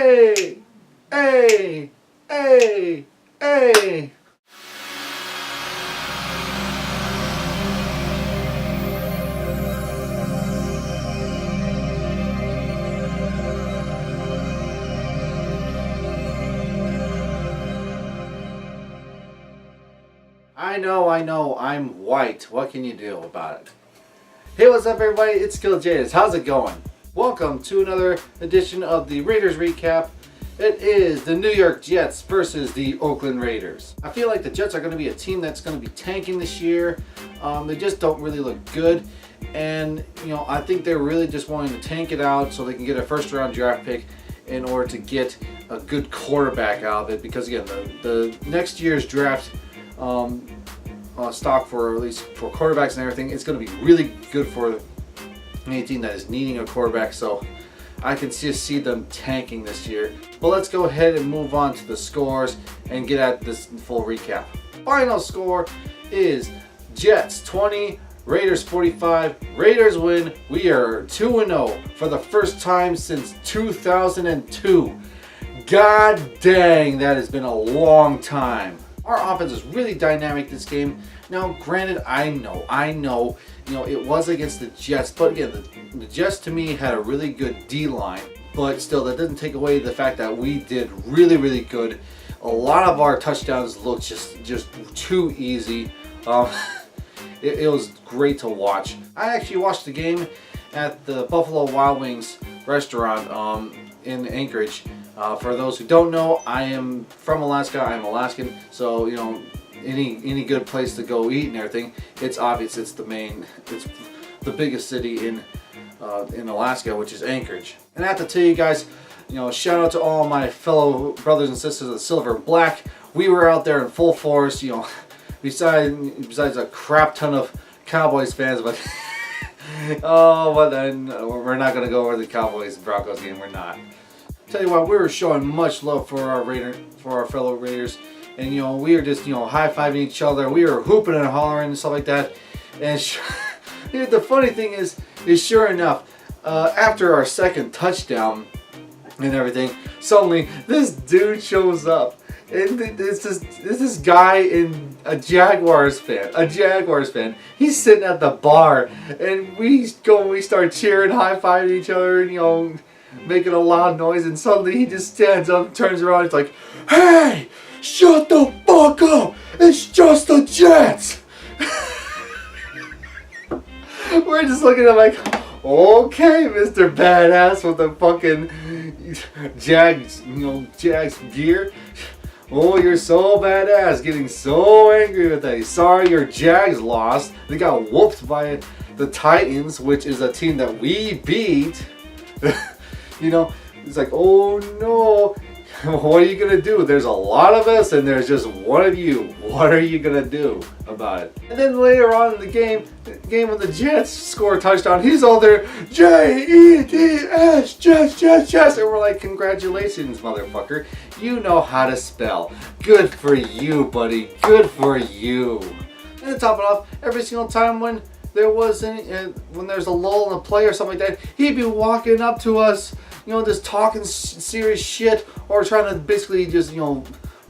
Hey! Hey! Hey! Hey! I know, I'm white. What can you do about it? Hey, what's up everybody? It's Kiljaedas. How's it going? Welcome to another edition of the Raiders Recap. It is the New York Jets versus the Oakland Raiders. I feel like the Jets are going to be a team that's going to be tanking this year. They just don't really look good. And, I think they're really just wanting to tank it out so they can get a first round draft pick in order to get a good quarterback out of it. Because, again, the next year's draft stock for at least for quarterbacks and everything, it's going to be really good for any team that is needing a quarterback. So I can just see them tanking this year. But let's go ahead and move on to the scores and get at this full recap. Final score is Jets 20, Raiders 45. Raiders win. We are 2-0 for the first time since 2002. God dang, that has been a long time. Our offense is really dynamic this game. Now, granted, I know, it was against the Jets, but again, the Jets to me had a really good D-line, but still, that doesn't take away the fact that we did really, really good. A lot of our touchdowns looked just too easy. It was great to watch. I actually watched the game at the Buffalo Wild Wings restaurant in Anchorage. For those who don't know, I am from Alaska. I'm Alaskan, so any good place to go eat and everything, it's obvious. It's the biggest city in Alaska, which is Anchorage. And I have to tell you guys, shout out to all my fellow brothers and sisters of Silver and Black. We were out there in full force. Besides a crap ton of Cowboys fans, but but then we're not gonna go over the Cowboys Broncos game. We're not. Tell you what, we were showing much love for our fellow Raiders, and we were just high-fiving each other. We were hooping and hollering and stuff like that. And the funny thing is sure enough, after our second touchdown and everything, suddenly this dude shows up, and this guy in a Jaguars fan. He's sitting at the bar, and we start cheering, high-fiving each other, and making a loud noise, and suddenly he just stands up, turns around, he's like, "Hey, shut the fuck up! It's just the Jets!" We're just looking at him like, "Okay, Mr. Badass with the fucking Jags gear. Oh, you're so badass, getting so angry with that. Sorry your Jags lost. They got whooped by the Titans, which is a team that we beat." It's like, oh no, what are you gonna do? There's a lot of us and there's just one of you. What are you gonna do about it? And then later on in the game when the Jets score a touchdown, he's all there, Jets, Jets, and we're like, congratulations, motherfucker. You know how to spell. Good for you, buddy. Good for you. And to top it off, every single time when there's a lull in the play or something like that, he'd be walking up to us, just talking serious shit, or trying to basically just,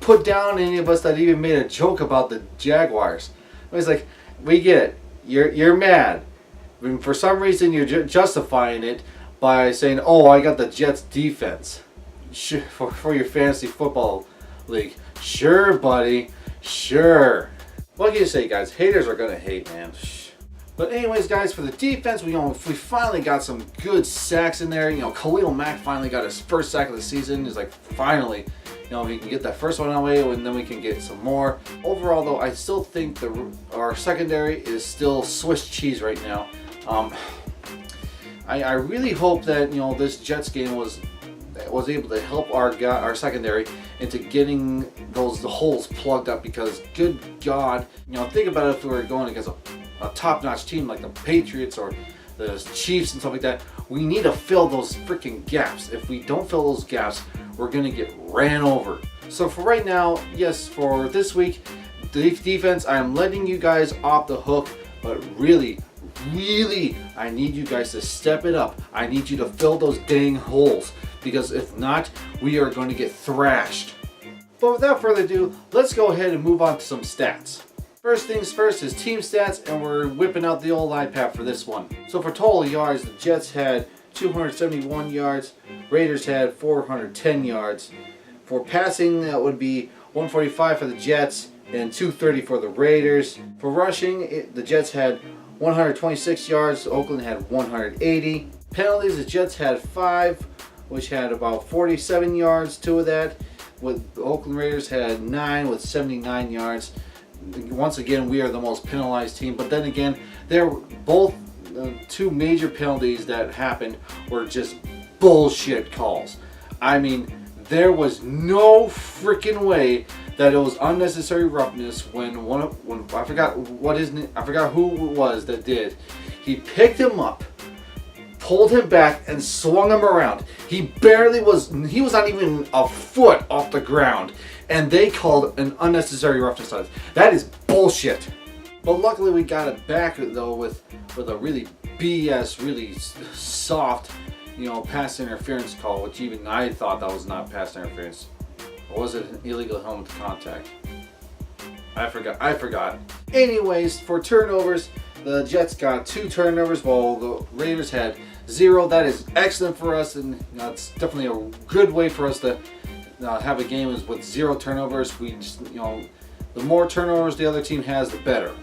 put down any of us that even made a joke about the Jaguars. And he's like, we get it. You're mad. And for some reason, you're justifying it by saying, oh, I got the Jets defense for your fantasy football league. Sure, buddy. Sure. What can you say, guys? Haters are going to hate, man. But anyways, guys, for the defense, we finally got some good sacks in there. Khalil Mack finally got his first sack of the season. He's like, finally, he can get that first one away, and then we can get some more. Overall, though, I still think our secondary is still Swiss cheese right now. I really hope that this Jets game was able to help our secondary into getting the holes plugged up, because good God, think about it, if we were going against a top-notch team like the Patriots or the Chiefs and stuff like that, we need to fill those freaking gaps. If we don't fill those gaps, we're going to get ran over. So for right now, yes, for this week, the defense, I'm letting you guys off the hook, but really, I need you guys to step it up. I need you to fill those dang holes, because if not, we are going to get thrashed. But without further ado, let's go ahead and move on to some stats. First things first is team stats, and we're whipping out the old iPad for this one. So for total yards, the Jets had 271 yards, Raiders had 410 yards. For passing, that would be 145 for the Jets and 230 for the Raiders. For rushing, the Jets had 126 yards, Oakland had 180. Penalties, the Jets had 5, which had about 47 yards, 2 of that. With the Oakland Raiders had 9 with 79 yards. Once again, we are the most penalized team, but then again, they're both two major penalties that happened were just bullshit calls. I mean, there was no freaking way that it was unnecessary roughness when I forgot who it was that did. He picked him up, pulled him back, and swung him around. He was not even a foot off the ground, and they called an unnecessary roughness on it. That is bullshit. But luckily we got it back though with a really BS, really soft, pass interference call, which even I thought that was not pass interference. Or was it an illegal helmet contact? I forgot. Anyways, for turnovers, the Jets got 2 turnovers while the Raiders had 0. That is excellent for us, and it's definitely a good way for us to have a game is with 0 turnovers. We just, the more turnovers the other team has, the better.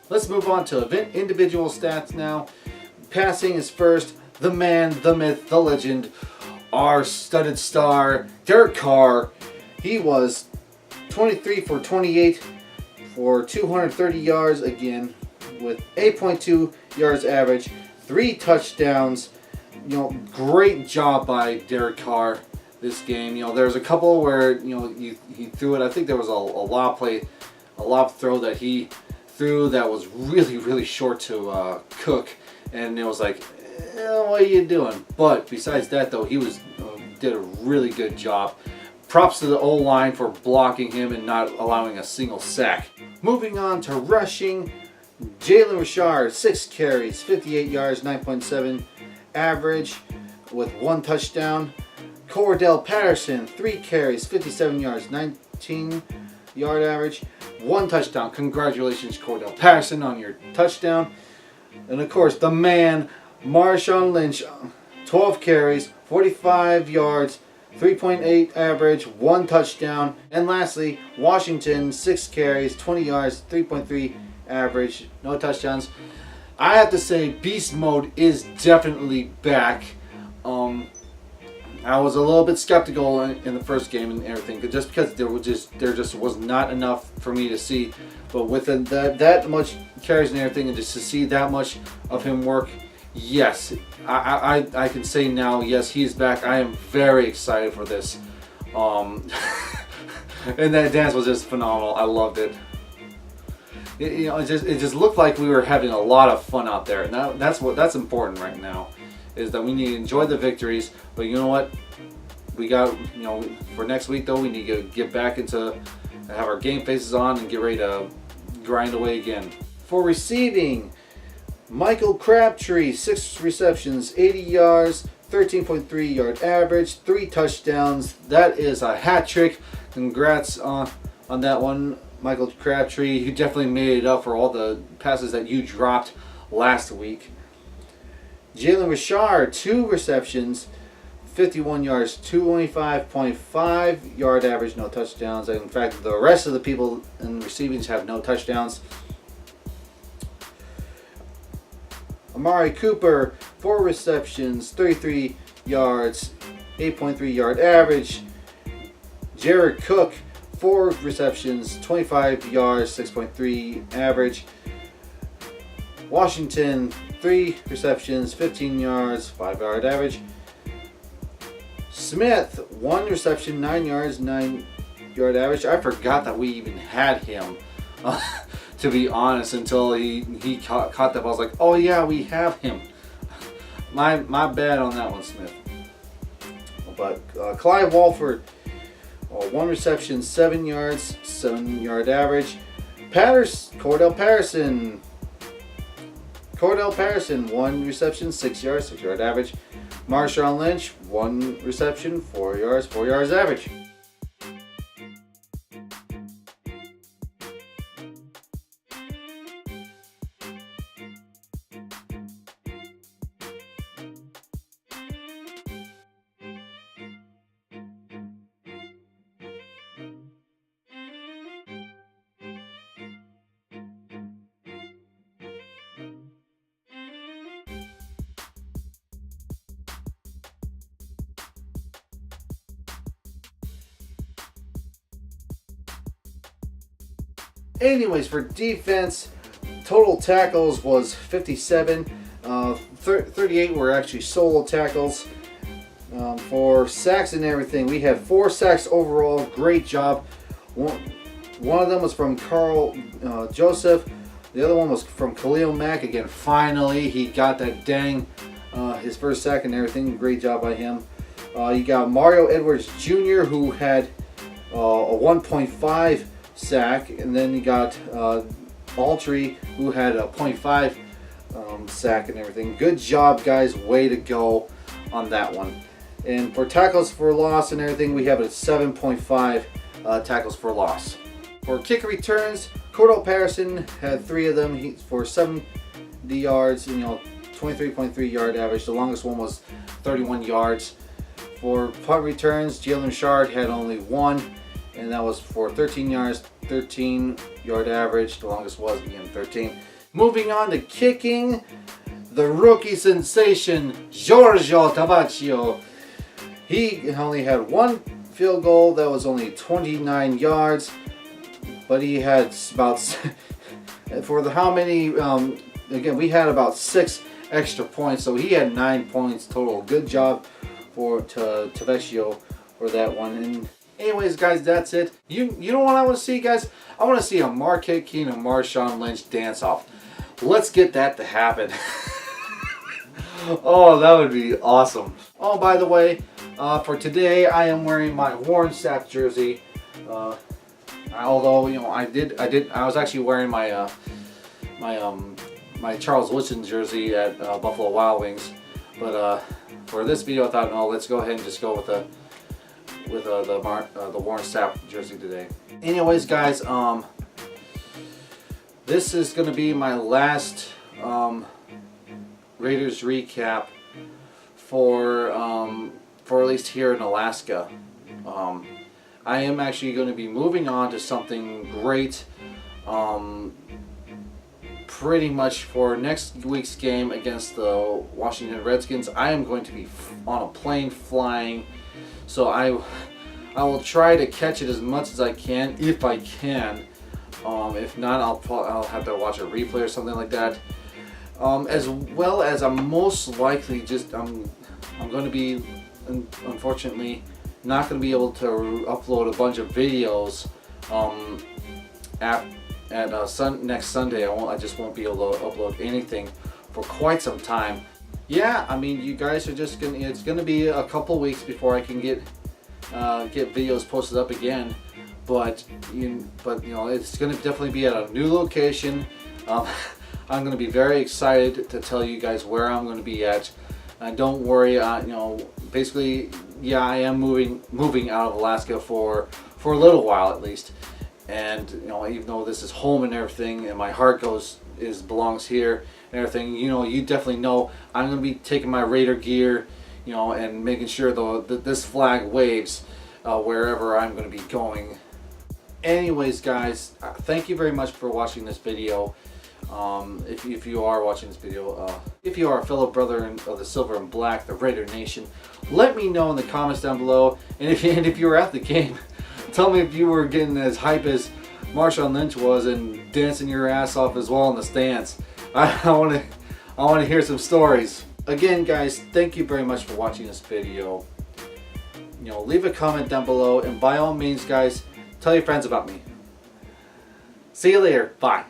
Let's move on to individual stats now. Passing is first. The man, the myth, the legend, our studded star, Derek Carr. He was 23 for 28 for 230 yards again, with 8.2 yards average, 3 touchdowns. Great job by Derek Carr this game. There's a couple where he threw it. I think there was a lob throw that he threw that was really, really short to Cook, and it was like, what are you doing? But besides that, though, he did a really good job. Props to the O-line for blocking him and not allowing a single sack. Moving on to rushing, Jalen Richard, 6 carries, 58 yards, 9.7 average with 1 touchdown. Cordell Patterson, 3 carries, 57 yards, 19 yard average, 1 touchdown. Congratulations, Cordell Patterson, on your touchdown. And of course, the man, Marshawn Lynch, 12 carries, 45 yards, 3.8 average, 1 touchdown. And lastly, Washington, 6 carries, 20 yards, 3.3 average, no touchdowns. I have to say, beast mode is definitely back. I was a little bit skeptical in the first game and everything, just because there just was not enough for me to see. But with that much carries and everything, and just to see that much of him work, yes, I can say now, yes, he's back. I am very excited for this. And that dance was just phenomenal. I loved it. It just looked like we were having a lot of fun out there, and that's important right now, is that we need to enjoy the victories. But you know what? We got, for next week though, we need to get back into, have our game faces on and get ready to grind away again. For receiving, Michael Crabtree, 6 receptions, 80 yards, 13.3 yard average, 3 touchdowns. That is a hat trick. Congrats on that one, Michael Crabtree. You definitely made it up for all the passes that you dropped last week. Jalen Richard, 2 receptions, 51 yards, 225.5 yard average, no touchdowns. In fact, the rest of the people in receiving have no touchdowns. Amari Cooper, 4 receptions, 33 yards, 8.3 yard average. Jared Cook, 4 receptions, 25 yards, 6.3 average. Washington, 3 receptions, 15 yards, 5 yard average. Smith, 1 reception, 9 yards, 9 yard average. I forgot that we even had him, to be honest, until he caught that ball. I was like, oh yeah, we have him. My bad on that one, Smith. But Clive Walford, 1 reception, 7 yards, 7 yard average. Cordell Patterson, 1 reception, 6 yards, 6 yard average. Marshawn Lynch, 1 reception, 4 yards average. Anyways, for defense, total tackles was 57. 38 were actually solo tackles. For sacks and everything, we had 4 sacks overall. Great job. One of them was from Carl Joseph. The other one was from Khalil Mack. Again, finally, he got that his first sack and everything. Great job by him. You got Mario Edwards Jr., who had a 1.5 sack, and then you got Altry, who had a 0.5 sack and everything. Good job, guys. Way to go on that one. And for tackles for loss and everything, we have a 7.5 tackles for loss. For kick returns, Cordell Patterson had 3 of them for 70 yards, 23.3 yard average. The longest one was 31 yards. For punt returns, Jalen Shard had only 1, and that was for 13 yards, 13 yard average. The longest was, again, 13. Moving on to kicking, the rookie sensation, Giorgio Tabaccio. He only had 1 field goal that was only 29 yards, but he had about, for the how many, again, we had about 6 extra points, so he had 9 points total. Good job for Tabaccio for that one. And anyways, guys, that's it. You know what I want to see, guys? I want to see a Marquette King and Marshawn Lynch dance off. Let's get that to happen. Oh, that would be awesome. Oh, by the way, for today, I am wearing my Warren Sapp jersey. Although, I was actually wearing my my Charles Woodson jersey at Buffalo Wild Wings. But for this video, I thought, no, let's go ahead and just go with the Warren Sapp jersey today. Anyways, guys, this is going to be my last Raiders recap for at least here in Alaska. I am actually going to be moving on to something great. Pretty much for next week's game against the Washington Redskins, I am going to be on a plane flying. So I will try to catch it as much as I can, if I can. If not, I'll have to watch a replay or something like that. As well as I'm most likely I'm going to be, unfortunately, not going to be able to upload a bunch of videos next Sunday. I just won't be able to upload anything for quite some time. Yeah, I mean, you guys are just gonna. It's gonna be a couple weeks before I can get videos posted up again. But it's gonna definitely be at a new location. I'm gonna be very excited to tell you guys where I'm gonna be at. Don't worry. Basically, yeah, I am moving out of Alaska for a little while at least. And even though this is home and everything, and my heart belongs here and everything, you definitely know I'm gonna be taking my Raider gear, and making sure that this flag waves wherever I'm gonna be going. Anyways, guys, thank you very much for watching this video. If you are watching this video, if you are a fellow brother of the Silver and Black, the Raider Nation, let me know in the comments down below. And if you were at the game, tell me if you were getting as hype as Marshawn Lynch was and dancing your ass off as well in the stands. I want to hear some stories. Again, guys, thank you very much for watching this video. Leave a comment down below, and by all means, guys, tell your friends about me. See you later. Bye.